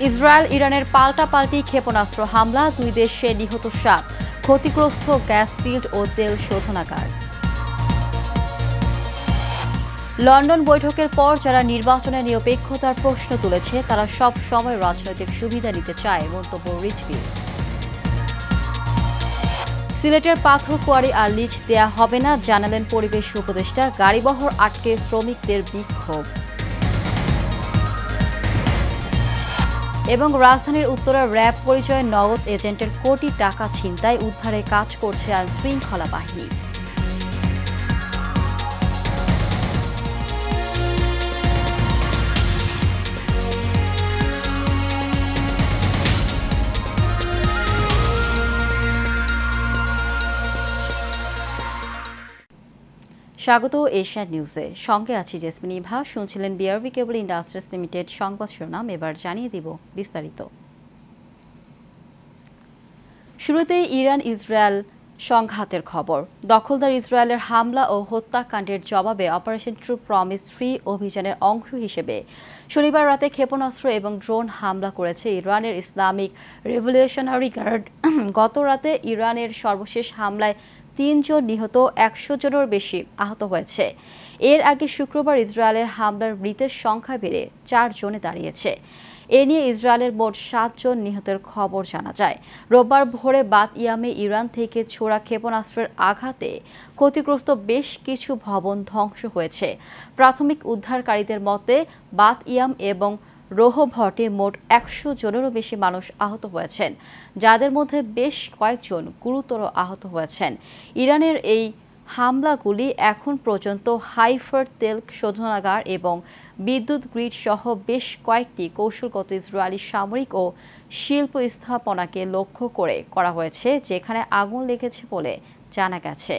Israel ইরানের পাল্টাপাল্টি ক্ষেপণাস্ত্র হামলা, 2 দেশে নিহত 7, ক্ষতিগ্রস্ত গ্যাস ফিল্ড ও তেল শোধনাগার। লন্ডন বৈঠকের পর যারা নির্বাচনে নিরপেক্ষতার প্রশ্ন তুলেছে তারা সব সময় রাজনৈতিক সুবিধা নিতে চায়, মন্তব্য রিজভীর। সিলেটের পাথর কোয়ারি আর লিজ দেয়া হবে না, জানালেন পরিবেশ উপদেষ্টা। গাড়িবহর আটকে শ্রমিকদের বিক্ষোভ। এবং রাজধানীর উত্তরা র্যাব পরিচয়ে নগদ এজেন্টের কোটি টাকা ছিনতাই, উদ্ধারে কাজ করছে আইনশৃঙ্খলা বাহিনী। স্বাগত এশিয়া নিউজে, সঙ্গে আছি জেসমিন ইভা। শুনছিলেন বিআরবি কেবল ইন্ডাস্ট্রিজ লিমিটেড সংবাদ শিরোনাম, এবার জানিয়ে দিব বিস্তারিত। শুরুতেই ইরান ইসরায়েল সংঘাতের খবর। দখলদার ইসরায়েলের হামলা ও হত্যাকাণ্ডের জবাবে অপারেশন ট্রু প্রমিস 3 অভিযানের অংশ হিসেবে শনিবার রাতে ক্ষেপণাস্ত্র এবং ড্রোন হামলা করেছে ইরানের ইসলামিক রেভলিউশনারি গার্ড। গত রাতে ইরানের সর্বশেষ হামলায় 3 জন নিহত, 100 জনেরও বেশি আহত হয়েছে। এর আগে শুক্রবার ইসরায়েলের হামলার মৃতের সংখ্যা বেড়ে 4 জনে দাঁড়িয়েছে। এ নিয়ে ইসরায়েলের মোট 7 জন নিহতের খবর জানা যায়। রোববার ভোরে বাত ইয়ামে ইরান থেকে ছোড়া ক্ষেপণাস্ত্রের আঘাতে ক্ষতিগ্রস্ত বেশ কিছু ভবন ধ্বংস হয়েছে। প্রাথমিক উদ্ধারকারীদের মতে বাত ইয়াম এবং রোহভটে মোট 100 জনেরও বেশি মানুষ আহত হয়েছেন, যাদের মধ্যে বেশ কয়েকজন গুরুতর আহত হয়েছেন। ইরানের এই হামলাগুলি এখন পর্যন্ত হাইফার তেল শোধনাগার এবং বিদ্যুৎ গ্রিড সহ বেশ কয়েকটি কৌশলগত ইসরায়েলি সামরিক ও শিল্প স্থাপনাকে লক্ষ্য করে করা হয়েছে, যেখানে আগুন লেগেছে বলে জানা গেছে।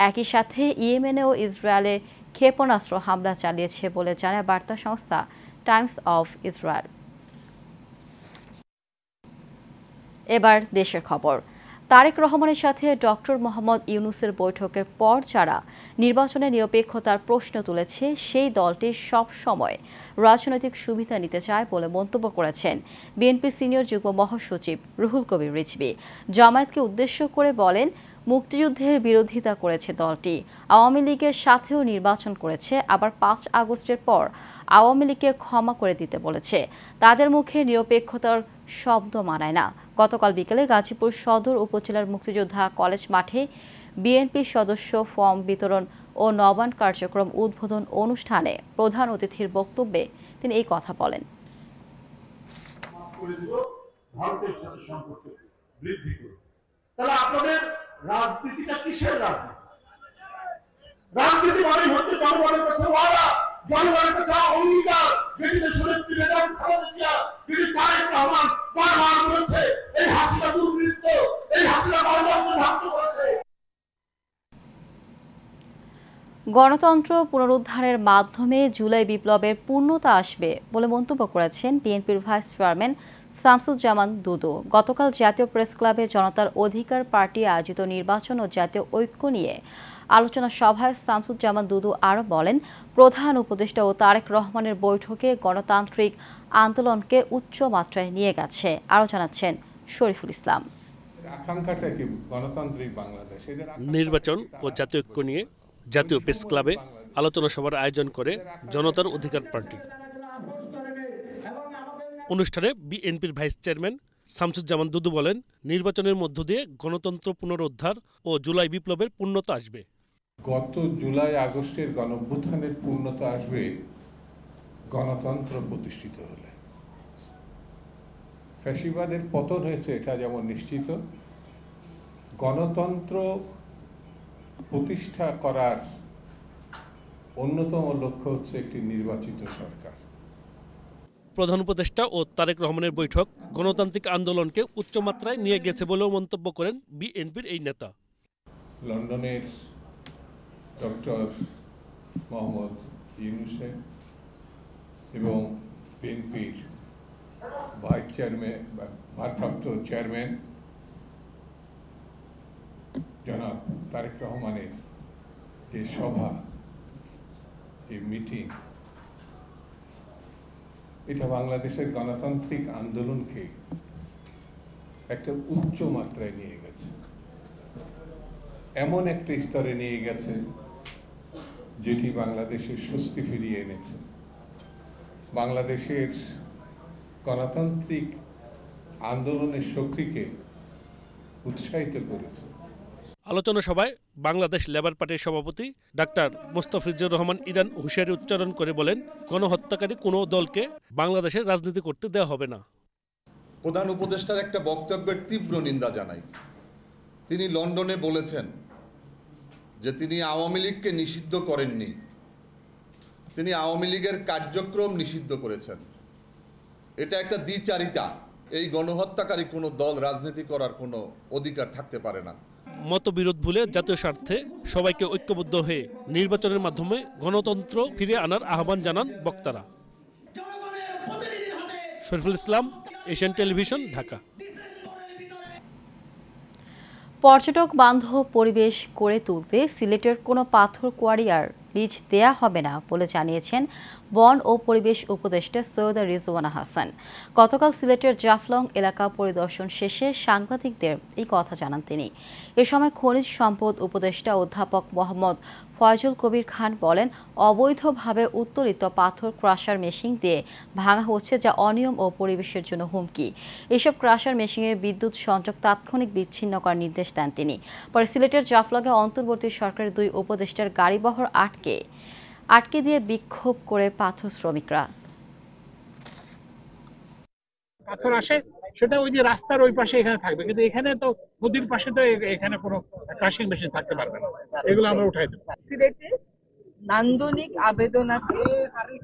একই সাথে ইয়েমেনেও ইসরায়েলের ক্ষেপণাস্ত্র হামলা চালিয়েছে বলে জানায় বার্তা সংস্থা টাইমস অফ ইসরায়েল। এবার দেশের খবর। তারেক রহমানের সাথে ডক্টর মোহাম্মদ ইউনূসের বৈঠকের পর যারা নির্বাচনে নিরপেক্ষতার প্রশ্ন তুলেছে সেই দলটি সব সময় রাজনৈতিক সুবিধা নিতে চায় বলে মন্তব্য করেছেন বিএনপি সিনিয়র যুগ্ম মহাসচিব রুহুল কবির রিজভী। জামায়াতকে উদ্দেশ্য করে বলেন, মুক্তিযুদ্ধের বিরোধিতা করেছে দলটি, আওয়ামী লীগের সাথেও নির্বাচন করেছে, আবার 5 আগস্টের পর আওয়ামী লীগকে ক্ষমা করে দিতে বলেছে। তাদের মুখে নিরপেক্ষতার শব্দ মানায় না। গতকাল বিকেলে গাজীপুর সদর উপজেলার মুক্তিযোদ্ধা কলেজ মাঠে বিএনপি সদস্য ফর্ম বিতরণ ও নবায়ন কার্যক্রম উদ্বোধন অনুষ্ঠানে প্রধান অতিথির বক্তব্যে তিনি এই কথা বলেন। তাহলে আপনাদের রাজনীতিটা কিসের রাজনীতি? রাজনীতি মানে হচ্ছে জনগণের কাছে ওয়াদা, জনগণের কাছে অঙ্গীকার, যেটিতে শরীফ বেগম খালেদা জিয়া, যেটি তারেক রহমান বারবার বলেছে, এই হাসিনা দুর্বৃত্ত, এই হাসিনা গণতন্ত্র ধ্বংস করেছে। গণতন্ত্র পুনরুদ্ধারের মাধ্যমে জুলাই বিপ্লবের পূর্ণতা আসবে বলে মন্তব্য করেছেন বিএনপির ভাইস চেয়ারম্যান শামসুজ্জামান দুদু। গতকাল জাতীয় প্রেস ক্লাবে জনতার অধিকার পার্টি আয়োজিত নির্বাচন ও জাতীয় ঐক্য নিয়ে আলোচনা সভায় শামসুজ্জামান দুদু আরও বলেন, প্রধান উপদেষ্টা ও তারেক রহমানের বৈঠকে গণতান্ত্রিক আন্দোলনকে উচ্চ মাত্রায় নিয়ে গেছে। আরও জানাচ্ছেন শরীফুল ইসলাম। নির্বাচন ও জাতীয় ঐক্য নিয়ে জাতীয় প্রেস ক্লাবে আলোচনা সভার আয়োজন করে জনতার অধিকার পার্টি। অনুষ্ঠানে বিএনপির ভাইস চেয়ারম্যান শামসুজ্জামান দুদু বলেন, নির্বাচনের মধ্য দিয়ে গণতন্ত্র পুনরুদ্ধার ও জুলাই বিপ্লবের পূর্ণতা আসবে। গত জুলাই আগস্টের গণঅভ্যুত্থানের পূর্ণতা আসবে গণতন্ত্র প্রতিষ্ঠিত হলে। ফ্যাসিবাদের পতন হয়েছে এটা যেমন নিশ্চিত, গণতন্ত্র প্রতিষ্ঠা করার অন্যতম লক্ষ্য হচ্ছে একটি নির্বাচিত সরকার। প্রধান উপদেষ্টা ও তারেক রহমানের বৈঠক গণতান্ত্রিক আন্দোলনকে উচ্চমাত্রায় নিয়ে গেছে বলেও মন্তব্য করেন বিএনপির এই নেতা। লন্ডনের ডক্টর মোহাম্মদ ইউনূস এবং বিএনপির ভাইস চেয়ারম্যান বা ভারপ্রাপ্ত চেয়ারম্যান জনাব তারেক রহমানের যে সভা, এই মিটিং, এটা বাংলাদেশের গণতান্ত্রিক আন্দোলনকে একটা উচ্চ মাত্রায় নিয়ে গেছে, এমন একটা স্তরে নিয়ে গেছে যেটি বাংলাদেশের স্বস্তি ফিরিয়ে এনেছে, বাংলাদেশের গণতান্ত্রিক আন্দোলনের শক্তিকে উৎসাহিত করেছে। আলোচনা সভায় বাংলাদেশ লেবার পার্টির সভাপতি ডাক্তার মোস্তাফিজুর রহমান ইরান হুঁশিয়ারি উচ্চারণ করে বলেন, গণহত্যাকারী কোনো দলকে বাংলাদেশের রাজনীতি করতে দেওয়া হবে না। প্রধান উপদেষ্টার একটা বক্তব্যের তীব্র নিন্দা জানাই। তিনি লন্ডনে বলেছেন যে তিনি আওয়ামী লীগকে নিষিদ্ধ করেননি, তিনি আওয়ামী লীগের কার্যক্রম নিষিদ্ধ করেছেন। এটা একটা দ্বিচারিতা। এই গণহত্যাকারী কোনো দল রাজনীতি করার কোনো অধিকার থাকতে পারে না। মতবিরোধ ভুলে জাতীয় স্বার্থে সবাইকে ঐক্যবদ্ধ হয়ে নির্বাচনের মাধ্যমে গণতন্ত্র ফিরে আনার আহ্বান জানান বক্তারা। Shariful Islam, Asian television, Dhaka. পর্যটক বান্ধব পরিবেশ গড়ে তুলতে সিলেটের কোনো পাথর কোয়ারি আর লিজ দেয়া হবে না বলে জানিয়েছেন বন ও পরিবেশ উপদেষ্টা সৈয়দ রিজওয়ানা হাসান। গতকাল সিলেটের জাফলং এলাকা পরিদর্শন শেষে সাংবাদিকদের এই কথা জানান তিনি। এ সময় খনিজ সম্পদ উপদেষ্টা অধ্যাপক মোহাম্মদ ফয়জুল কবির খান বলেন, অবৈধভাবে উত্তোলিত পাথর ক্রাশার মেশিন দিয়ে ভাঙা হচ্ছে, যা অনিয়ম ও পরিবেশের জন্য হুমকি। এসব ক্রাশার মেশিনের বিদ্যুৎ সংযোগ তাৎক্ষণিক বিচ্ছিন্ন করার নির্দেশ দেন তিনি। পরে সিলেটের জাফলংয়ে অন্তর্বর্তী সরকারের 2 উপদেষ্টার গাড়িবহর আটকে দিয়ে বিক্ষোভ করে পাথর শ্রমিকরা। পাথর আসে সেটা ওই যে রাস্তার ওই পাশে এখানে থাকবে, কিন্তু এখানে তো নদীর পাশে তো এখানে কোনো ক্রাশিং মেশিন থাকতে পারবে না। এগুলো আমরা উঠাই দেব। সিলেটে নান্দনিক আবেদন আছে,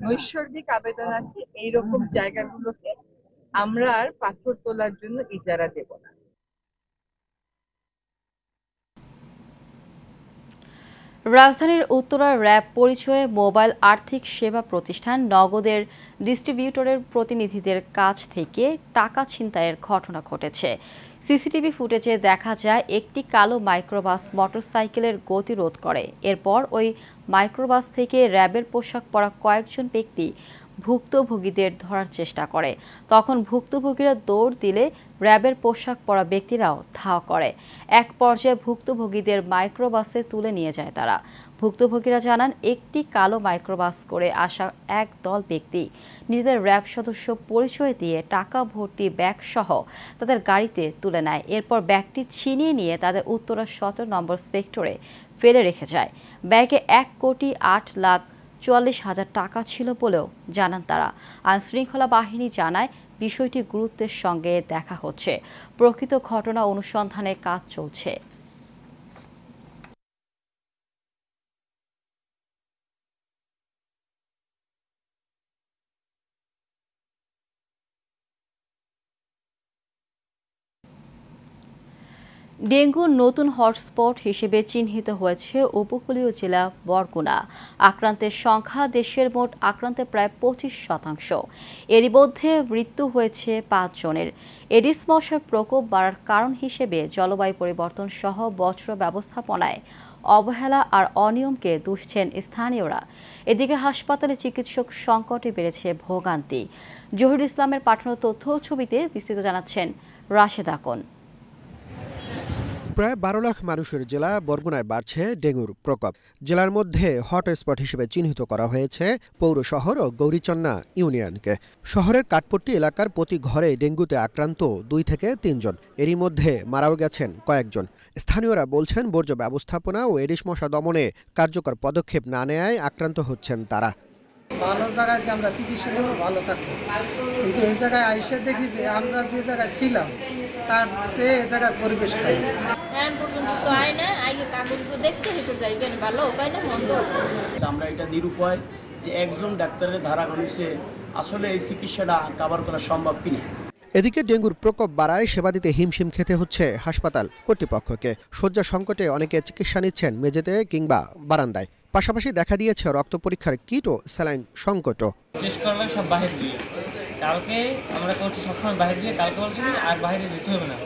নৈসর্গিক আবেদন আছে, এইরকম জায়গাগুলোকে আমরা আর পাথর তোলার জন্য ইজারা দেব না। রাজধানীর উত্তরার র্যাব পরিচয়ে মোবাইল আর্থিক সেবা প্রতিষ্ঠান নগদের ডিস্ট্রিবিউটরের প্রতিনিধিদের কাছ থেকে টাকা ছিনতাইয়ের ঘটনা ঘটেছে। সিসিটিভি ফুটেজে দেখা যায় একটি কালো মাইক্রোবাস মোটরসাইকেলের গতিরোধ করে। এরপর ওই মাইক্রোবাস থেকে র্যাবের পোশাক পরা কয়েকজন ব্যক্তি ভুক্তভোগীদের ধরার চেষ্টা করে। তখন ভুক্তভোগীরা দৌড় দিলে র্যাবের পোশাক পরা ব্যক্তিরাও ধাওয়া করে। এক পর্যায়ে ভুক্তভোগীদের মাইক্রোবাসে তুলে নিয়ে যায় তারা। ভুক্তভোগীরা জানান, একটি কালো মাইক্রোবাস করে আসা এক দল ব্যক্তি নিজেদের র্যাব সদস্য পরিচয় দিয়ে টাকা ভর্তি ব্যাগ সহ তাদের গাড়িতে তুলে নেয়। এরপর ব্যাগটি ছিনিয়ে নিয়ে তাদের উত্তরা 17 নম্বর সেক্টরে ফেলে রেখে যায়। ব্যাগে 1,08,44,000 টাকা ছিল বলেও জানান তারা। আইনশৃঙ্খলা বাহিনী জানায়, বিষয়টি গুরুত্বের সঙ্গে দেখা হচ্ছে, প্রকৃত ঘটনা অনুসন্ধানে কাজ চলছে। ডেঙ্গুর নতুন হটস্পট হিসেবে চিহ্নিত হয়েছে উপকূলীয় জেলা বরগুনা। আক্রান্তের সংখ্যা দেশের মোট আক্রান্তের প্রায় 25%। এরই মধ্যে মৃত্যু হয়েছে 5 জনের। এডিস মশার প্রকোপ বাড়ার কারণ হিসেবে জলবায়ু পরিবর্তন সহ বজ্র ব্যবস্থাপনায় অবহেলা আর অনিয়মকে দুষছেন স্থানীয়রা। এদিকে হাসপাতালে চিকিৎসক সংকটে বেড়েছে ভোগান্তি। জহির ইসলামের পাঠানো তথ্য ছবিতে বিস্তৃত জানাচ্ছেন রাশেদ আকন। প্রায় 12 লাখ মানুষের জেলা বরগুনায় বাড়ছে ডেঙ্গুর প্রকোপ। জেলার মধ্যে হটস্পট হিসেবে চিহ্নিত করা হয়েছে পৌর শহর ও গৌরীচন্না ইউনিয়নকে। শহরের কাঠপট্টি এলাকার প্রতি ঘরে ডেঙ্গুতে আক্রান্ত 2 থেকে 3 জন। এরই মধ্যে মারাও গেছেন কয়েকজন। স্থানীয়রা বলছেন, বর্জ্য ব্যবস্থাপনা ও এডিস মশা দমনে কার্যকর পদক্ষেপ না নেয়ায় আক্রান্ত হচ্ছেন তারা। ভালো জায়গায় যে আমরা চিকিৎসা দেবো, ভালো থাকবো, কিন্তু এই জায়গায় আইসে দেখি যে আমরা যে জায়গায় ছিলাম তার চেয়ে এই জায়গার পরিবেশ খারাপ। এখন পর্যন্ত তো আয় না, আগে কাগজগুলো দেখতে হেঁটে যাইবেন, ভালো উপায় না মন্দ। আমরা এটা নিরুপায় যে একজন ডাক্তারের ধারা কমিছে আসলে এই চিকিৎসাটা কভার করা সম্ভব কিনা। এদিকে ডেঙ্গুর প্রকোপ বাড়ায় সেবা দিতে হিমশিম খেতে হচ্ছে হাসপাতাল কর্তৃপক্ষকে। শয্যা সংকটে অনেকে চিকিৎসা নিচ্ছেন মেঝেতে কিংবা বারান্দায়। পাশাপাশি দেখা দিয়েছে রক্ত পরীক্ষার কিট ও স্যালাইন সংকটও। টেস্ট করা লাগে সব বাহির দিয়ে, কালকে আমরা করছি সবসময় বাহির দিয়ে, কালকে বলছি আর বাইরে যেতে হবে না,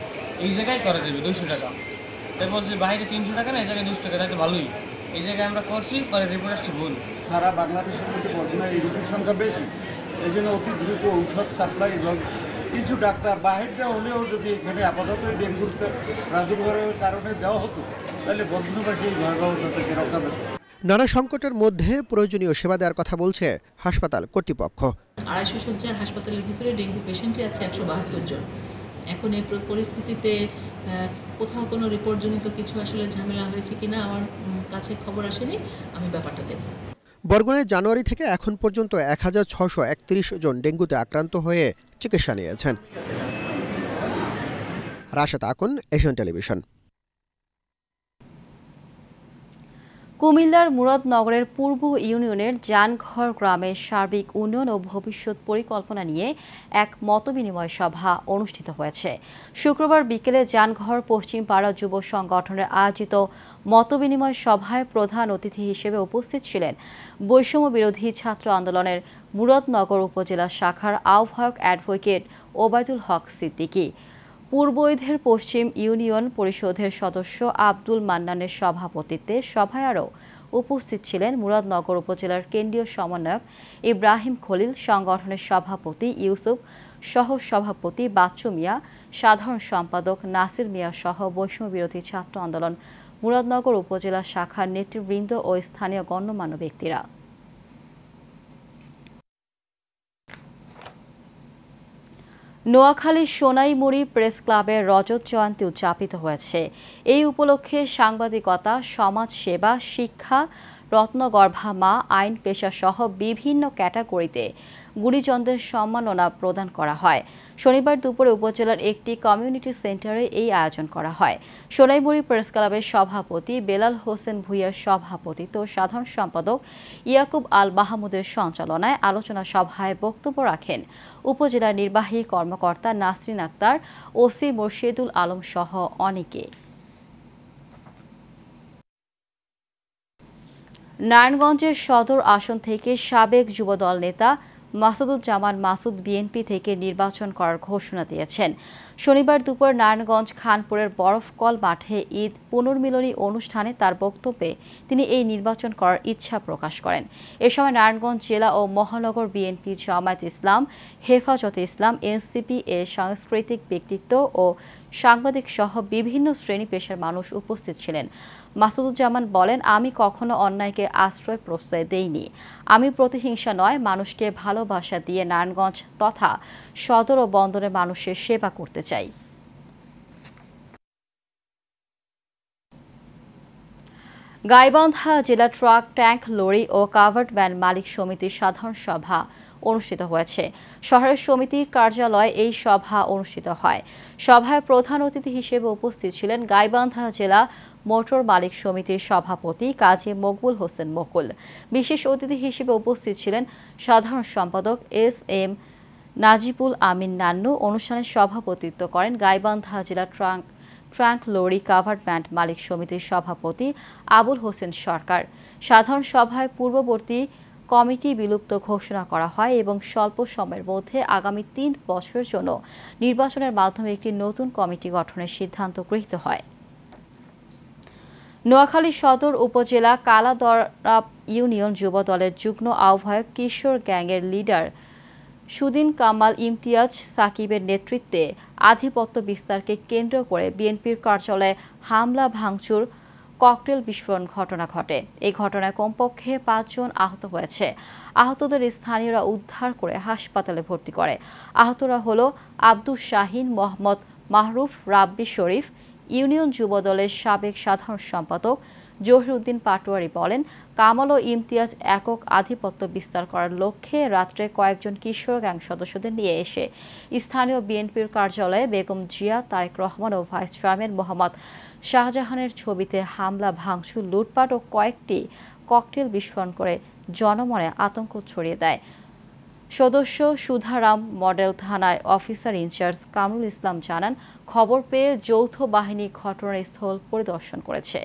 এই জায়গায় করা যাবে 200 টাকা। তাই বলছি বাইরে 300 টাকা না, এই জায়গায় 200 টাকা, তাই তো ভালোই। এই জায়গায় আমরা করছি, পরে রিপোর্ট আসছে ভুল। সারা বাংলাদেশের মধ্যে বরগুনা এই রোগীর সংখ্যা বেশি, এই জন্য অতি দ্রুত ঔষধ সাপ্লাই এবং কিছু ডাক্তার বাহির দেওয়া হলেও যদি এখানে আপাতত ডেঙ্গুর প্রাদুর্ভাবের কারণে দেওয়া হতো তাহলে বর্ধমানবাসী এই ভয়াবহতা থেকে রক্ষা পেত। নানা সংকটের মধ্যে প্রয়োজনীয় সেবা দেওয়ার কথা বলছে হাসপাতাল কর্তৃপক্ষ। 250 শয্যার হাসপাতালের ভিতরে ডেঙ্গু পেশেন্টই আছে 172 জন। এখন এই পরিস্থিতিতে কোথাও কোনো রিপোর্টজনিত কিছু আসলে ঝামেলা হয়েছে কিনা আমার কাছে খবর আসেনি, আমি ব্যাপারটা দেখব। বরগুনায় জানুয়ারি থেকে এখন পর্যন্ত 1631 জন ডেঙ্গুতে আক্রান্ত হয়ে চিকিৎসা নিয়েছেন। Rashed Akun, Asian television. কুমিল্লার মুরাদনগরের পূর্ব ইউনিয়নের জানঘর গ্রামের সার্বিক উন্নয়ন ও ভবিষ্যৎ পরিকল্পনা নিয়ে এক মতবিনিময় সভা অনুষ্ঠিত হয়েছে। শুক্রবার বিকেলে জানঘর পশ্চিম পাড়া যুব সংগঠনের আয়োজিত মতবিনিময় সভায় প্রধান অতিথি হিসেবে উপস্থিত ছিলেন বৈষম্য বিরোধী ছাত্র আন্দোলনের মুরাদনগর উপজেলা শাখার আহ্বায়ক অ্যাডভোকেট ওবায়দুল হক সিদ্দিকী। পূর্বৈধের পশ্চিম ইউনিয়ন পরিষদের সদস্য আব্দুল মান্নানের সভাপতিত্বে সভায় আরও উপস্থিত ছিলেন মুরাদনগর উপজেলার কেন্দ্রীয় সমন্বয়ক ইব্রাহিম খলিল, সংগঠনের সভাপতি ইউসুফ, সহ সভাপতি বাচ্চু মিয়া, সাধারণ সম্পাদক নাসির মিয়া সহ বৈষম্য বিরোধী ছাত্র আন্দোলন মুরাদনগর উপজেলা শাখার নেতৃবৃন্দ ও স্থানীয় গণ্যমান্য ব্যক্তিরা। নোয়াখালীর সোনাইমুড়ি প্রেস ক্লাবের রজত জয়ন্তী উদযাপিত হয়েছে। এই উপলক্ষে সাংবাদিকতা, সমাজসেবা, শিক্ষা, রত্নগর্ভা মা, আইন পেশা সহ বিভিন্ন ক্যাটাগরিতে গুণীজনদের সম্মাননা প্রদান করা হয়। শনিবার দুপুরে উপজেলার একটি কমিউনিটি সেন্টারে এই আয়োজন করা হয়। সোনাইমুড়ি প্রেস ক্লাবের সভাপতি বেলাল হোসেন ভূঁইয়ার সভাপতিত্ব ও সাধারণ সম্পাদক ইয়াকুব আল মাহমুদের সঞ্চালনায় আলোচনা সভায় বক্তব্য রাখেন উপজেলার নির্বাহী কর্মকর্তা নাসরিন আক্তার, ওসি মোর্শেদুল আলম সহ অনেকে। নারায়ণগঞ্জের সদর আসন থেকে সাবেক যুবদল নেতা মাসুদুজ্জামান মাসুদ বিএনপি থেকে নির্বাচন করার ঘোষণা দিয়েছেন। শনিবার দুপুর নারায়ণগঞ্জ খানপুরের বরফকল মাঠে ঈদ পুনর্মিলনী অনুষ্ঠানে তার বক্তব্যে তিনি এই নির্বাচন করার ইচ্ছা প্রকাশ করেন। এ সময় নারায়ণগঞ্জ জেলা ও মহানগর বিএনপি, জামায়াতে ইসলাম, হেফাজতে ইসলাম, এনসিপি এর সাংস্কৃতিক ব্যক্তিত্ব ও সাংবাদিক সহ বিভিন্ন শ্রেণী পেশার মানুষ উপস্থিত ছিলেন। মাসুদুজ্জামান বলেন, আমি কখনো অন্যায়কে আশ্রয় প্রশ্রয় দেইনি। আমি প্রতিহিংসা নয়, মানুষকে ভালোবাসা দিয়ে নারায়ণগঞ্জ তথা সদর ও বন্দরের মানুষের সেবা করতে চাই। গাইবান্ধা জেলা ট্রাক, ট্যাঙ্ক, লরি ও কাভার্ড ভ্যান মালিক সমিতির সাধারণ সভা অনুষ্ঠিত হয়েছে। শহরের সমিতির কার্যালয়ে এই সভা অনুষ্ঠিত হয়। সভায় প্রধান অতিথি হিসেবে উপস্থিত ছিলেন গাইবান্ধা জেলা মোটর মালিক সমিতির সভাপতি কাজী মকবুল হোসেন মকুল। বিশেষ অতিথি হিসেবে উপস্থিত ছিলেন সাধারণ সম্পাদক এস.এম. নাজিবুল আমিন নান্নু। অনুষ্ঠানে সভাপতিত্ব করেন গাইবান্ধা জেলা ট্রাঙ্ক, লরি, কাভার্ড ভ্যান মালিক সমিতির সভাপতি আবুল হোসেন সরকার। সাধারণ সভায় পূর্ববর্তী কমিটি বিলুপ্ত ঘোষণা করা হয় এবং স্বল্প সময়ের মধ্যে আগামী 3 বছরের জন্য নির্বাচনের মাধ্যমে একটি নতুন কমিটি গঠনের সিদ্ধান্ত গৃহীত হয়। নোয়াখালী সদর উপজেলা কালাদরা ইউনিয়ন যুব দলের যুগ্ম আহ্বায়ক কিশোর গ্যাংয়ের লিডার সুদিন কামাল ইমতিয়াজ সাকিবের নেতৃত্বে আধিপত্য বিস্তারকে কেন্দ্র করে বিএনপির কার্যালয়ে হামলা, ভাঙচুর, ককটেল বিস্ফোরণ ঘটনা ঘটে। এই ঘটনায় কমপক্ষে 5 জন আহত হয়েছে। আহতদের স্থানীয়রা উদ্ধার করে হাসপাতালে ভর্তি করে। আহতরা হলো আব্দুস শাহিন, মোহাম্মদ মাহরুফ, রাব্বি শরীফ। ইউনিয়ন যুব দলের সাবেক সাধারণ সম্পাদক জহিরুদ্দিন পাটোয়ারি বলেন, কামাল ও ইমতিয়াজ একক আধিপত্য বিস্তার করার লক্ষ্যে রাত্রে কয়েকজন কিশোর গ্যাং সদস্যদের নিয়ে এসে স্থানীয় বিএনপির কার্যালয়ে বেগম জিয়া, তারেক রহমান ও ভাইস চেয়ারম্যান মোহাম্মদ শাহজাহানের ছবিতে হামলা, ভাঙচুর, লুটপাট ও কয়েকটি ককটেল বিস্ফোরণ করে জনমনে আতঙ্ক ছড়িয়ে দেয়। সদস্য সুধারাম মডেল থানায় অফিসার ইনচার্জ কামরুল ইসলাম জানান, খবর পেয়ে যৌথ বাহিনী ঘটনাস্থল পরিদর্শন করেছে।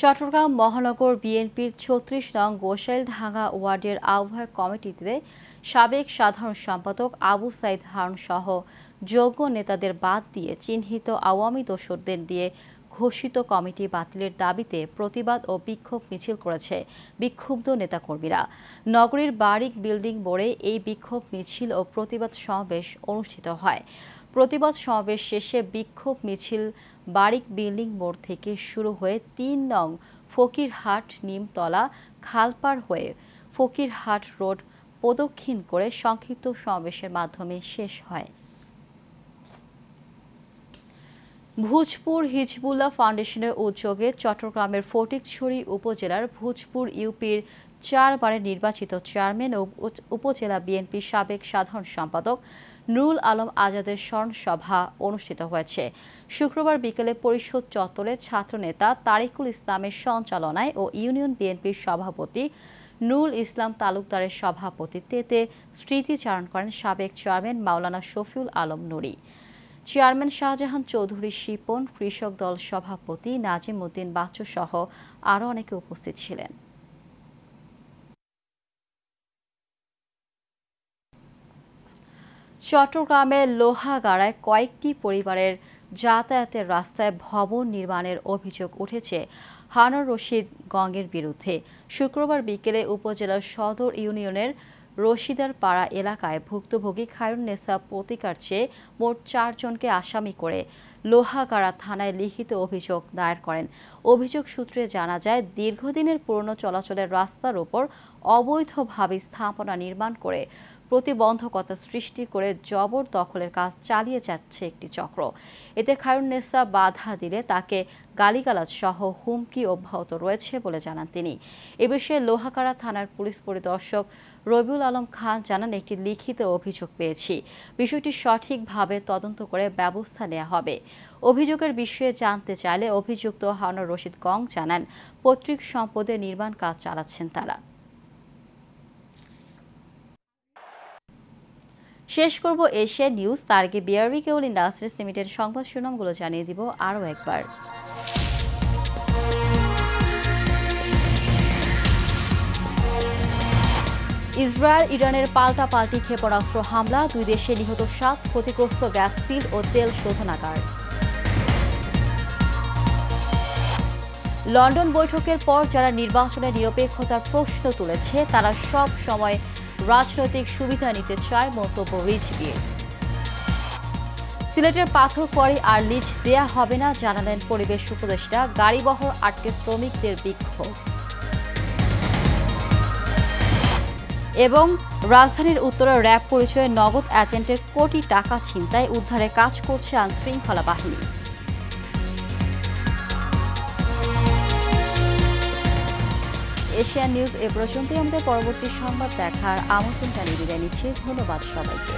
চট্টগ্রাম মহানগর বিএনপির ৩৬ নং গোসাইলঢাঙ্গা ওয়ার্ডের আহ্বায়ক কমিটিতে সাবেক সাধারণ সম্পাদক আবু সাইদ হারুন সহ যোগ্য নেতাদের বাদ দিয়ে চিহ্নিত আওয়ামী দোসরদের দিয়ে ঘোষিত কমিটি বাতিলের দাবিতে প্রতিবাদ ও বিক্ষোভ মিছিল করেছে বিক্ষুব্ধ নেতাকর্মীরা। নগরীর বারিক বিল্ডিং মোড়ে এই বিক্ষোভ মিছিল ও প্রতিবাদ সমাবেশ অনুষ্ঠিত হয়। প্রতিবাদ সমাবেশ শেষে বিক্ষোভ মিছিল বারিক বিল্ডিং মোড় থেকে শুরু হয়ে ৩ নং ফকিরহাট নিমতলা খালপাড় হয়ে ফকিরহাট রোড প্রদক্ষিণ করে সংক্ষিপ্ত সমাবেশের মাধ্যমে শেষ হয়। ভূজপুর হিজবুল্লাহ ফাউন্ডেশনের উদ্যোগে চট্টগ্রামের ফটিকছড়ি উপজেলার ভূজপুর ইউপির ৪ বারের নির্বাচিত চেয়ারম্যান ও উপজেলা বিএনপির সাবেক সাধারণ সম্পাদক নুরুল আলম আজাদের স্মরণ সভা অনুষ্ঠিত হয়েছে। শুক্রবার বিকেলে পরিষদ চত্বরে ছাত্রনেতা তারিকুল ইসলামের সঞ্চালনায় ও ইউনিয়ন বিএনপির সভাপতি নুরুল ইসলাম তালুকদারের সভাপতিত্বে স্মৃতিচারণ করেন সাবেক চেয়ারম্যান মাওলানা শফিউল আলম নুরি। চেয়ারম্যান শাহজাহান চৌধুরী শিপন, কৃষক দল সভাপতি নাজিম উদ্দিন বাচ্চু সহ আরও অনেকে উপস্থিত ছিলেন। চট্টগ্রামের লোহাগাড়ায় কয়েকটি পরিবারের যাতায়াতের রাস্তায় ভবন নির্মাণের অভিযোগ উঠেছে হারুন রশিদ গঙ্গের বিরুদ্ধে। শুক্রবার বিকেলে উপজেলার সদর ইউনিয়নের রশিদার পাড়া এলাকায় ভুক্তভোগী খায়রুন্নেসা প্রতিকার চেয়ে মোট ৪ জনকে আসামি করে লোহাগাড়া থানায় লিখিত অভিযোগ দায়ের করেন। অভিযোগ সূত্রে জানা যায়, দীর্ঘদিনের পুরনো চলাচলের রাস্তার উপর অবৈধভাবে স্থাপনা নির্মাণ করে প্রতিবন্ধকতা সৃষ্টি করে জবরদখলের কাজ চালিয়ে যাচ্ছে একটি চক্র। এতে খায়রুন্নেসা বাধা দিলে তাকে গালিগালাজ সহ হুমকি অব্যাহত রয়েছে বলে জানান তিনি। এ বিষয়ে লোহাগাড়া থানার পুলিশ পরিদর্শক রবিউল আলম খান জানান, একটি লিখিত অভিযোগ পেয়েছি, বিষয়টি সঠিকভাবে তদন্ত করে ব্যবস্থা নেওয়া হবে। অভিযোগের বিষয়ে জানতে চাইলে অভিযুক্ত হারুন রশিদ গং জানান, পৈতৃক সম্পদে নির্মাণ কাজ চালাচ্ছেন তারা। শেষ করব এশিয়া নিউজ, তার আগে বিআরবি কেবল ইন্ডাস্ট্রিজ লিমিটেড সংবাদ শিরোনামগুলো জানিয়ে দিব আরও একবার। ইসরায়েল ইরানের পাল্টাপাল্টি ক্ষেপণাস্ত্র হামলা, 2 দেশে নিহত 7, ক্ষতিগ্রস্ত গ্যাস ফিল্ড ও তেল শোধনাগার। লন্ডন বৈঠকের পর যারা নির্বাচনের নিরপেক্ষতার প্রশ্ন তুলেছে তারা সব সময় রাজনৈতিক সুবিধা নিতে চায়, মন্তব্য রিজভির। সিলেটের পাথর কোয়ারি আর লিজ দেয়া হবে না জানালেন পরিবেশ উপদেষ্টা, গাড়িবহর আটকে শ্রমিকদের বিক্ষোভ। এবং রাজধানীর উত্তরে র্যাব পরিচয়ে নগদ এজেন্টের কোটি টাকা ছিনতাই, উদ্ধারে কাজ করছে আইনশৃঙ্খলা বাহিনী। এশিয়ান নিউজ এ পর্যন্তই। আমাদের পরবর্তী সংবাদ দেখার আমন্ত্রণ জানিয়ে বিদায় নিচ্ছি। ধন্যবাদ সবাইকে।